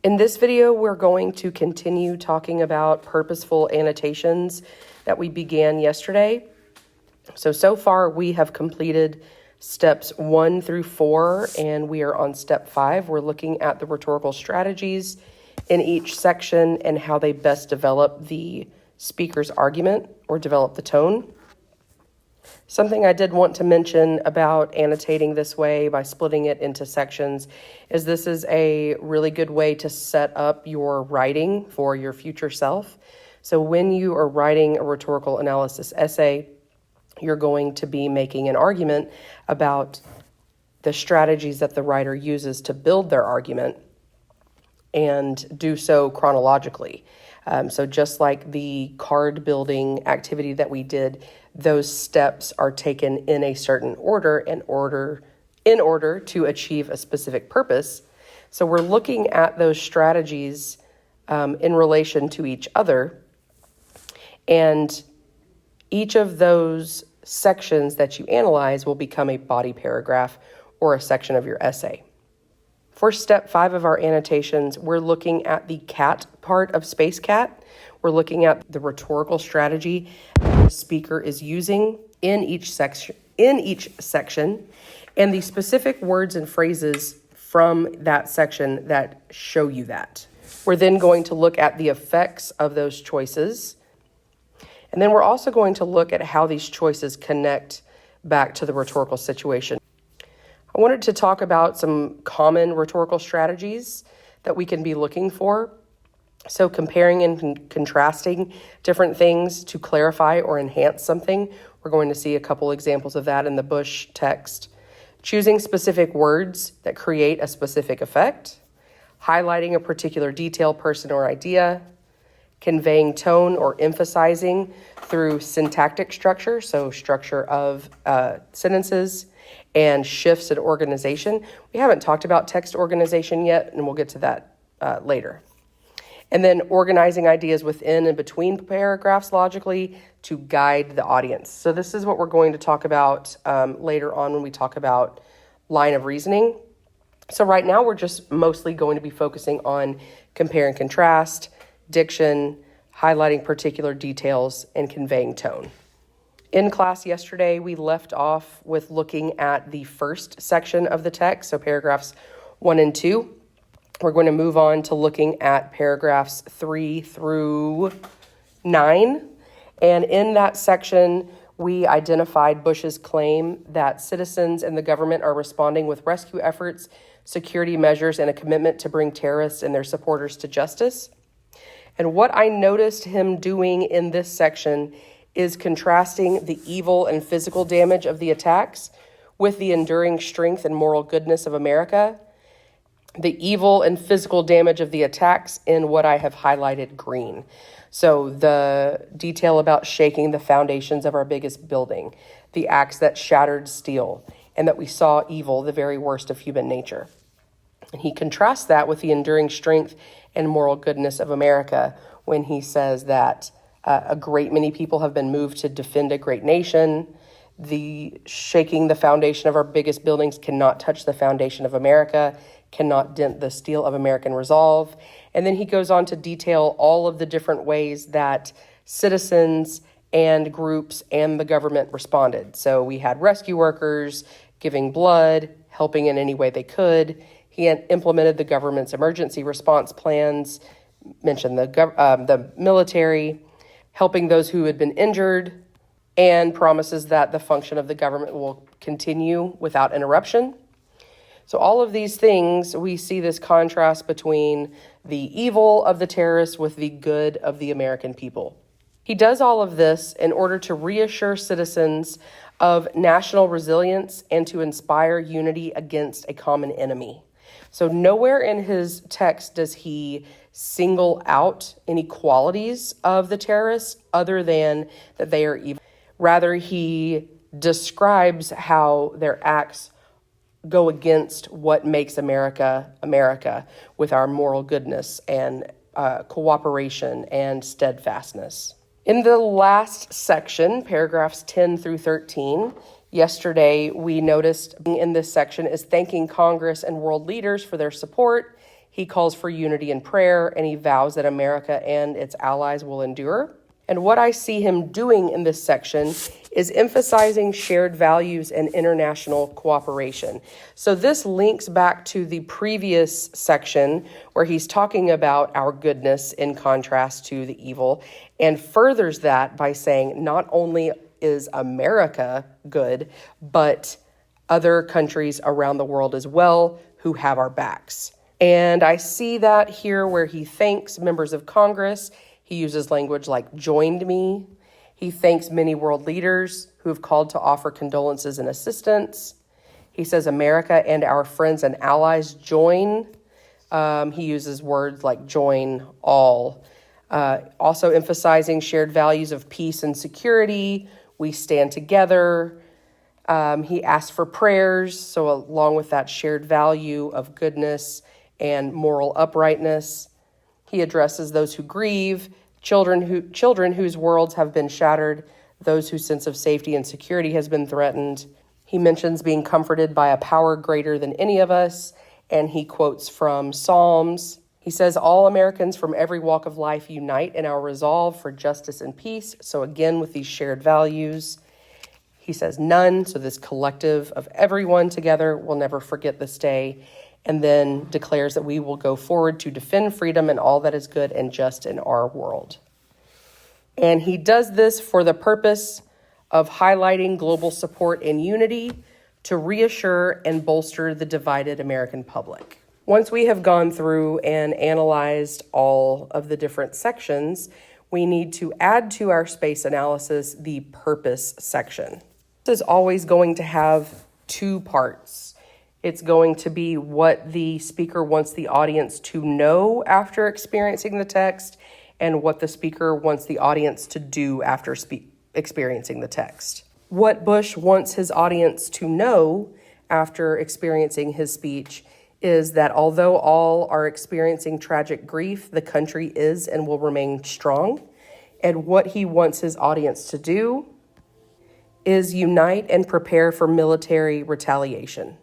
In this video, we're going to continue talking about purposeful annotations that we began yesterday. So far we have completed steps 1 through 4, and we are on step 5. We're looking at the rhetorical strategies in each section and how they best develop the speaker's argument or develop the tone. Something I did want to mention about annotating this way by splitting it into sections is this is a really good way to set up your writing for your future self. So when you are writing a rhetorical analysis essay, you're going to be making an argument about the strategies that the writer uses to build their argument and do so chronologically. So just like the card building activity that we did, those steps are taken in a certain order in order to achieve a specific purpose. So we're looking at those strategies in relation to each other, and each of those sections that you analyze will become a body paragraph or a section of your essay. For step 5 of our annotations, we're looking at the cat part of Space Cat. We're looking at the rhetorical strategy the speaker is using in each section, and the specific words and phrases from that section that show you that. We're then going to look at the effects of those choices. And then we're also going to look at how these choices connect back to the rhetorical situation. I wanted to talk about some common rhetorical strategies that we can be looking for. So comparing and contrasting different things to clarify or enhance something. We're going to see a couple examples of that in the Bush text. Choosing specific words that create a specific effect. Highlighting a particular detail, person, or idea. Conveying tone or emphasizing through syntactic structure, so structure of sentences, and shifts in organization. We haven't talked about text organization yet, and we'll get to that later. And then organizing ideas within and between paragraphs logically to guide the audience. So this is what we're going to talk about later on when we talk about line of reasoning. So right now we're just mostly going to be focusing on compare and contrast, diction, highlighting particular details, and conveying tone. In class yesterday, we left off with looking at the first section of the text, so paragraphs 1 and 2. We're going to move on to looking at paragraphs 3 through 9. And in that section, we identified Bush's claim that citizens and the government are responding with rescue efforts, security measures, and a commitment to bring terrorists and their supporters to justice. And what I noticed him doing in this section is contrasting the evil and physical damage of the attacks with the enduring strength and moral goodness of America. The evil and physical damage of the attacks in what I have highlighted green. So the detail about shaking the foundations of our biggest building, the acts that shattered steel, and that we saw evil, the very worst of human nature. And he contrasts that with the enduring strength and moral goodness of America when he says that a great many people have been moved to defend a great nation. The shaking the foundation of our biggest buildings cannot touch the foundation of America, cannot dent the steel of American resolve. And then he goes on to detail all of the different ways that citizens and groups and the government responded. So we had rescue workers giving blood, helping in any way they could. He had implemented the government's emergency response plans, mentioned the military, helping those who had been injured, and promises that the function of the government will continue without interruption. So all of these things, we see this contrast between the evil of the terrorists with the good of the American people. He does all of this in order to reassure citizens of national resilience and to inspire unity against a common enemy. So nowhere in his text does he single out any qualities of the terrorists other than that they are evil. Rather, he describes how their acts go against what makes America, America, with our moral goodness and cooperation and steadfastness. In the last section, paragraphs 10 through 13, yesterday we noticed in this section is thanking Congress and world leaders for their support, He calls for unity in prayer, and he vows that America and its allies will endure. And what I see him doing in this section is emphasizing shared values and international cooperation. So this links back to the previous section where he's talking about our goodness in contrast to the evil, and furthers that by saying not only is America good, but other countries around the world as well who have our backs. And I see that here where he thanks members of Congress. He uses language like joined me. He thanks many world leaders who have called to offer condolences and assistance. He says America and our friends and allies join. He uses words like join all. Also emphasizing shared values of peace and security. We stand together. He asks for prayers. So along with that shared value of goodness and moral uprightness, he addresses those who grieve, children whose worlds have been shattered, those whose sense of safety and security has been threatened. He mentions being comforted by a power greater than any of us, and he quotes from Psalms. He says, all Americans from every walk of life unite in our resolve for justice and peace. So again, with these shared values. He says none, so this collective of everyone together will never forget this day, and then declares that we will go forward to defend freedom and all that is good and just in our world. And he does this for the purpose of highlighting global support and unity to reassure and bolster the divided American public. Once we have gone through and analyzed all of the different sections, we need to add to our space analysis the purpose section. This is always going to have two parts. It's going to be what the speaker wants the audience to know after experiencing the text and what the speaker wants the audience to do after experiencing the text. What Bush wants his audience to know after experiencing his speech is that although all are experiencing tragic grief, the country is and will remain strong. And what he wants his audience to do is unite and prepare for military retaliation.